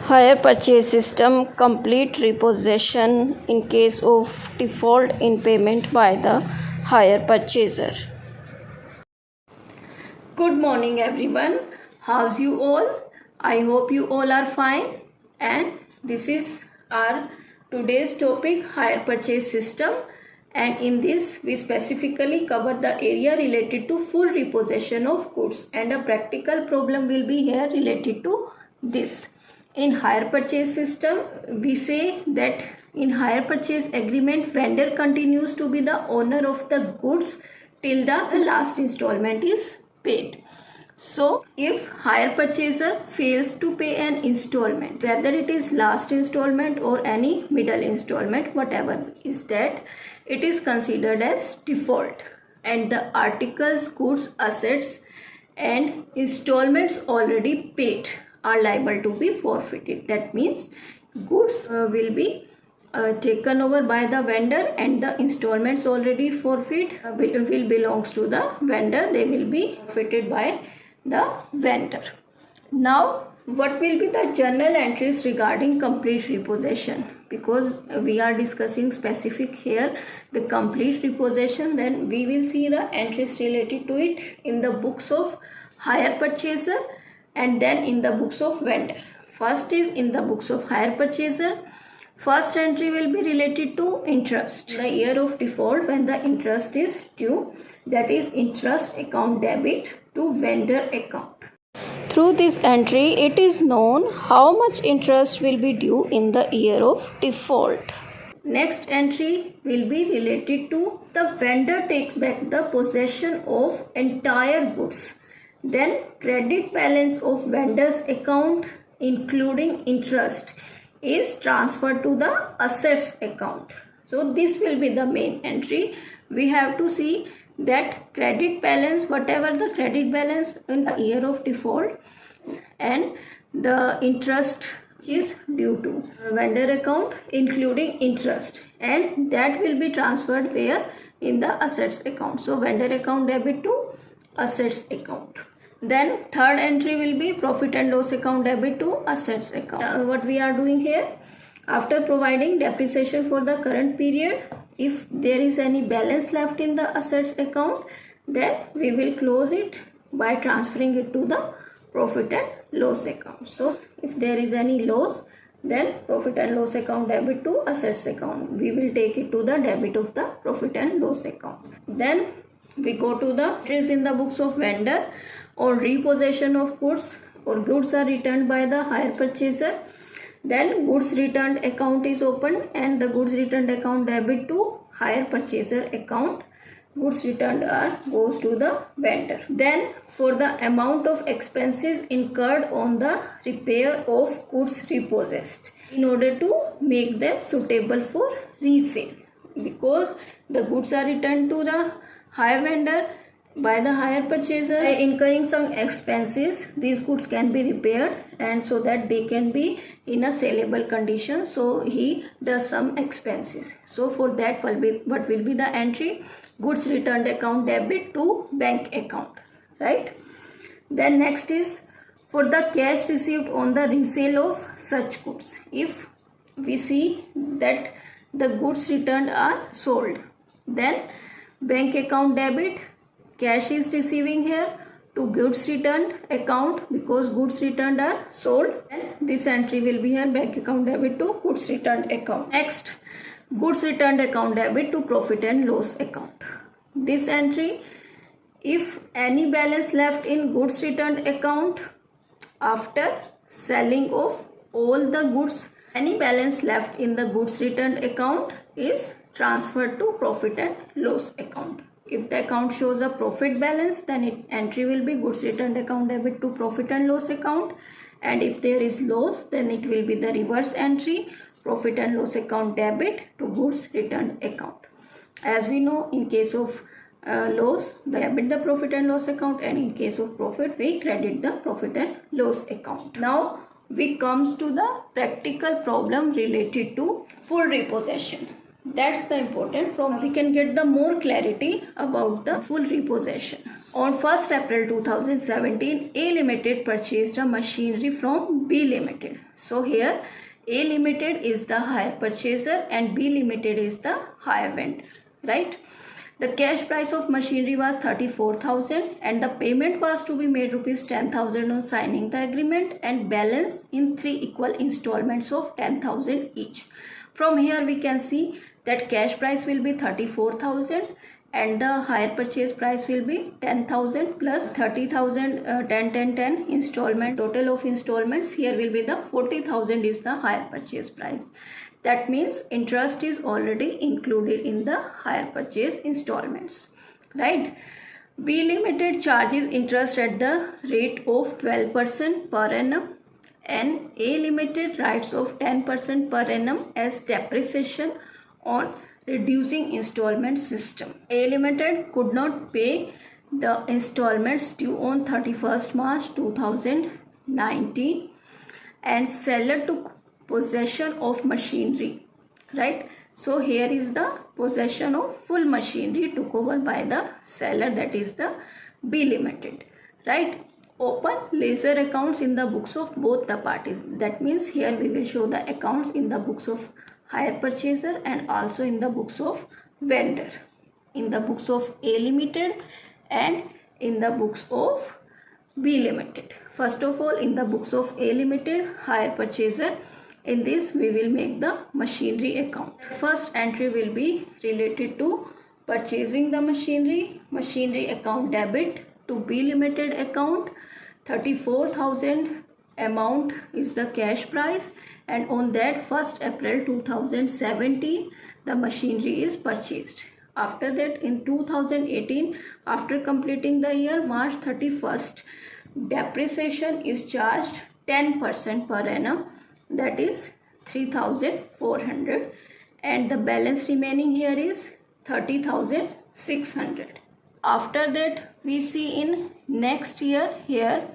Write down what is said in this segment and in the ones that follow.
Hire purchase system complete repossession in case of default in payment by the hire purchaser. Good morning everyone. How's you all? I hope you all are fine, and this is our today's topic, hire purchase system, and in this we specifically cover the area related to full repossession of goods, and a practical problem will be here related to this. In hire purchase system, we say that in hire purchase agreement, vendor continues to be the owner of the goods till the last installment is paid. So, if hire purchaser fails to pay an installment, whether it is last installment or any middle installment, whatever is that, it is considered as default, and the articles, goods, assets and installments already paid are liable to be forfeited. That means goods will be taken over by the vendor, and the installments already forfeit will belongs to the vendor. They will be forfeited by the vendor. Now, what will be the journal entries regarding complete repossession? Because we are discussing specific here the complete repossession, then we will see the entries related to it in the books of hire purchaser and then in the books of vendor. First is in the books of hire purchaser. First entry will be related to interest. The year of default when the interest is due, that is interest account debit to vendor account. Through this entry, it is known how much interest will be due in the year of default. Next entry will be related to the vendor takes back the possession of entire goods. Then credit balance of vendor's account including interest is transferred to the assets account. So this will be the main entry. We have to see that credit balance, whatever the credit balance in the year of default, and the interest is due to vendor account including interest, and that will be transferred where in the assets account. So vendor account debit to assets account. Then third entry will be profit and loss account debit to assets account. What we are doing here, after providing depreciation for the current period, if there is any balance left in the assets account, then we will close it by transferring it to the profit and loss account. So if there is any loss, then profit and loss account debit to assets account, we will take it to the debit of the profit and loss account. Then we go to the entries in the books of vendor on repossession of goods, or goods are returned by the hire purchaser. Then goods returned account is opened and the goods returned account debit to hire purchaser account. Goods returned goes to the vendor. Then for the amount of expenses incurred on the repair of goods repossessed in order to make them suitable for resale, because the goods are returned to the hire vendor by the hire purchaser, incurring some expenses, these goods can be repaired and so that they can be in a saleable condition. So he does some expenses. So for that what will be the entry? Goods returned account debit to bank account, right? Then next is for the cash received on the resale of such goods. If we see that the goods returned are sold, then bank account debit, cash is receiving here to goods returned account, because goods returned are sold, and this entry will be here bank account debit to goods returned account. Next, goods returned account debit to profit and loss account. This entry, if any balance left in goods returned account after selling of all the goods, any balance left in the goods returned account is transferred to profit and loss account. If the account shows a profit balance, then entry will be goods returned account debit to profit and loss account, and if there is loss, then it will be the reverse entry, profit and loss account debit to goods returned account. As we know, in case of loss, we debit the profit and loss account, and in case of profit, we credit the profit and loss account. Now we comes to the practical problem related to full repossession. That's the important. From we can get the more clarity about the full repossession. On 1st April 2017, A Limited purchased a machinery from B Limited. So here A Limited is the hire purchaser and B Limited is the hire vendor, right? The cash price of machinery was 34,000 and the payment was to be made rupees 10,000 on signing the agreement and balance in 3 equal installments of 10,000 each. From here we can see that cash price will be 34,000 and the hire purchase price will be 10,000 plus 30,000 10 installment. Total of installments here will be the 40,000 is the hire purchase price. That means interest is already included in the hire purchase installments, right? B Limited charges interest at the rate of 12% per annum and A Limited writes of 10% per annum as depreciation on reducing installment system. A Limited could not pay the installments due on 31st March 2019 and seller took possession of machinery, right? So here is the possession of full machinery took over by the seller, that is the B Limited, right? Open ledger accounts in the books of both the parties. That means here we will show the accounts in the books of hire purchaser and also in the books of vendor, in the books of A Limited and in the books of B Limited. First of all, in the books of A Limited, hire purchaser, in this we will make the machinery account. First entry will be related to purchasing the machinery account debit to B Limited account. 34,000 amount is the cash price and on that 1st April 2017 the machinery is purchased. After that in 2018, after completing the year March 31st, depreciation is charged 10% per annum, that is 3,400 and the balance remaining here is 30,600. After that we see in next year, here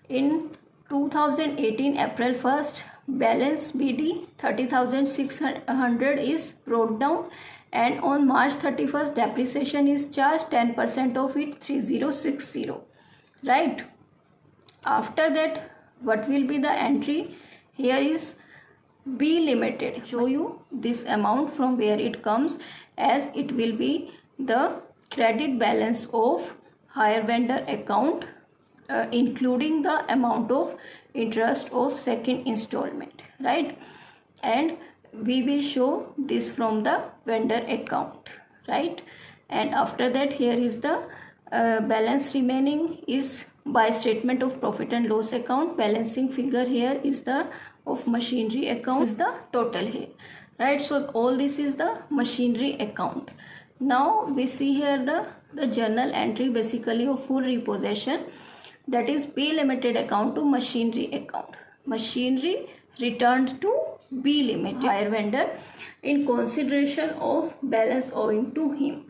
in 2018 April 1st, balance BD 30,600 is brought down and on March 31st depreciation is charged 10% of it, 3060, right? After that what will be the entry? Here is B Limited. Show you this amount from where it comes, as it will be the credit balance of hire vendor account including the amount of interest of second installment, right? And we will show this from the vendor account, right? And after that here is the balance remaining is by statement of profit and loss account. Balancing figure here is the of machinery account, is the total here, right? So all this is the machinery account. Now we see here the journal entry basically of full repossession, that is B Limited account to machinery account. Machinery returned to B Limited hire vendor in consideration of balance owing to him.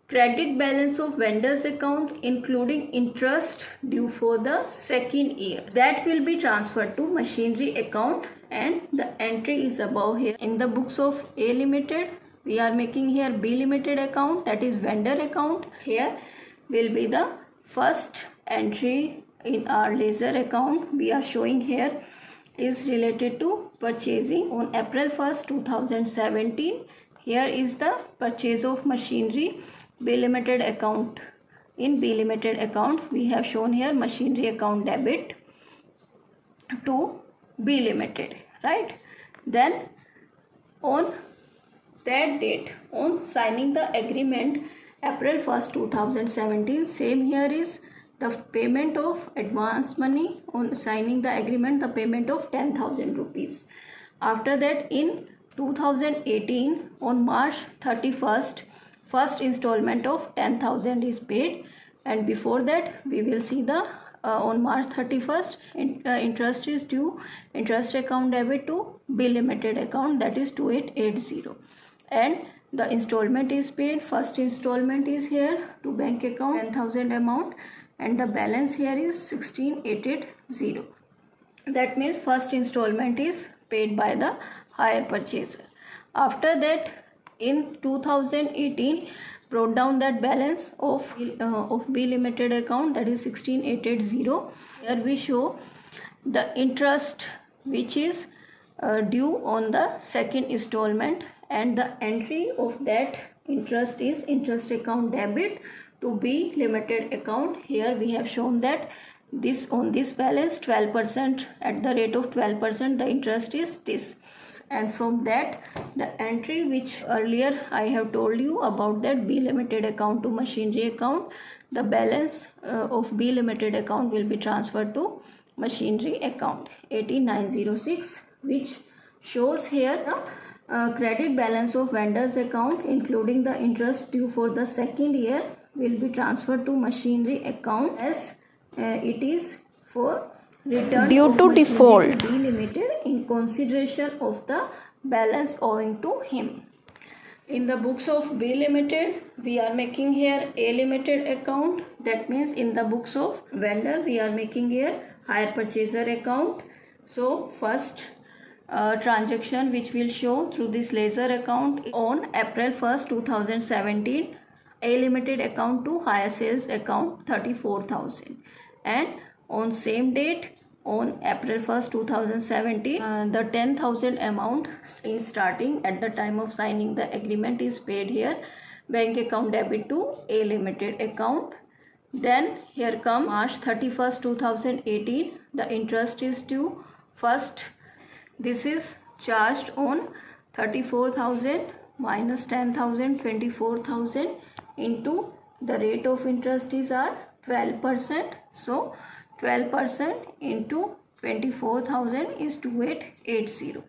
Credit balance of vendor's account including interest due for the second year, that will be transferred to machinery account and the entry is above here. In the books of A Limited we are making here B Limited account, that is vendor account. Here will be the first entry in our ledger account we are showing here is related to purchasing on April 1st 2017. Here is the purchase of machinery, B Limited account. In B Limited account we have shown here machinery account debit to B Limited, right? Then on that date, on signing the agreement April 1st 2017, same here is the payment of advance money. On signing the agreement, the payment of 10,000 rupees. After that in 2018 on March 31st, first installment of 10,000 is paid, and before that we will see the on March 31st interest is due, interest account debit to B Limited account, that is 2880, and the installment is paid. First installment is here to bank account 10,000 amount and the balance here is 16,880. That means first installment is paid by the hire purchaser. After that in 2018 brought down that balance of B Limited account, that is 16880. Here we show the interest which is due on the second installment, and the entry of that interest is interest account debit to B Limited account. Here we have shown that this on this balance 12%, at the rate of 12% the interest is this, and from that the entry which earlier I have told you about, that B Limited account to machinery account, the balance of B Limited account will be transferred to machinery account 18906, which shows here the credit balance of vendors account including the interest due for the second year will be transferred to machinery account, as it is for return due to default B Limited in consideration of the balance owing to him. In the books of B Limited, we are making here A Limited account. That means in the books of vendor, we are making here hire purchaser account. So first transaction which will show through this ledger account on April 1st 2017, A Limited account to hire sales account 34,000, and on same date on April 1st 2017 the 10,000 amount in starting at the time of signing the agreement is paid here, bank account debit to A Limited account. Then here comes March 31st 2018, the interest is due. First this is charged on 34,000 minus 10,000, 24,000 into the rate of interest is 12%. So 12% into 24,000 is 2880.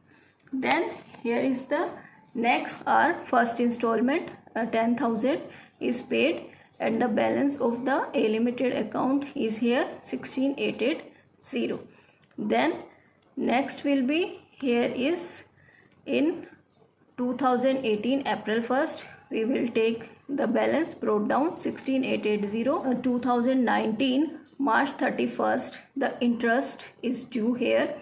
Then here is the next, our first installment 10,000 is paid, and the balance of the A Limited account is here 16880. Then next will be, here is in 2018 April 1st we will take the balance brought down 16880. 2019 March 31st the interest is due here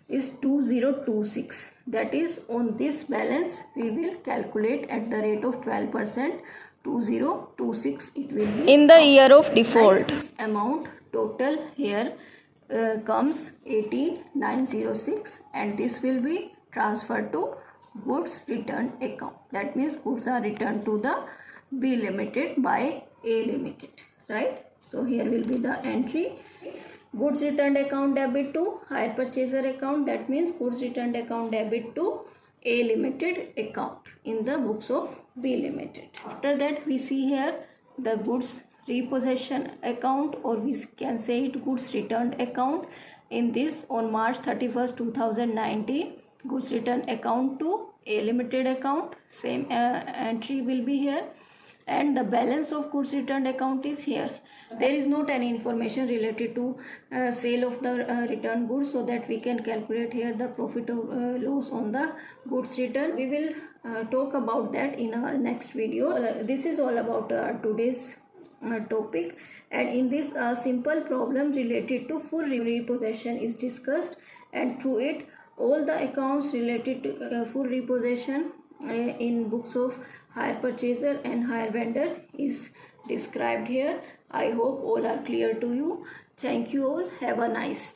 is 2026. That is on this balance we will calculate at the rate of 12%, 2026 it will be in the year of default. This amount total here comes 18906, and this will be transferred to goods return account. That means goods are returned to the B Limited by A Limited, right? So here will be the entry, goods returned account debit to hire purchaser account. That means goods returned account debit to A Limited account in the books of B Limited. After that we see here the goods repossession account, or we can say it goods returned account. In this on March 31st 2019 goods returned account to A Limited account, same entry will be here, and the balance of goods returned account is here. There is not any information related to sale of the returned goods, so that we can calculate here the profit or loss on the goods returned. We will talk about that in our next video. This is all about today's topic, and in this simple problem related to full repossession is discussed, and through it all the accounts related to full repossession in books of hire purchaser and hire vendor is described here. I hope all are clear to you. Thank you all. Have a nice day.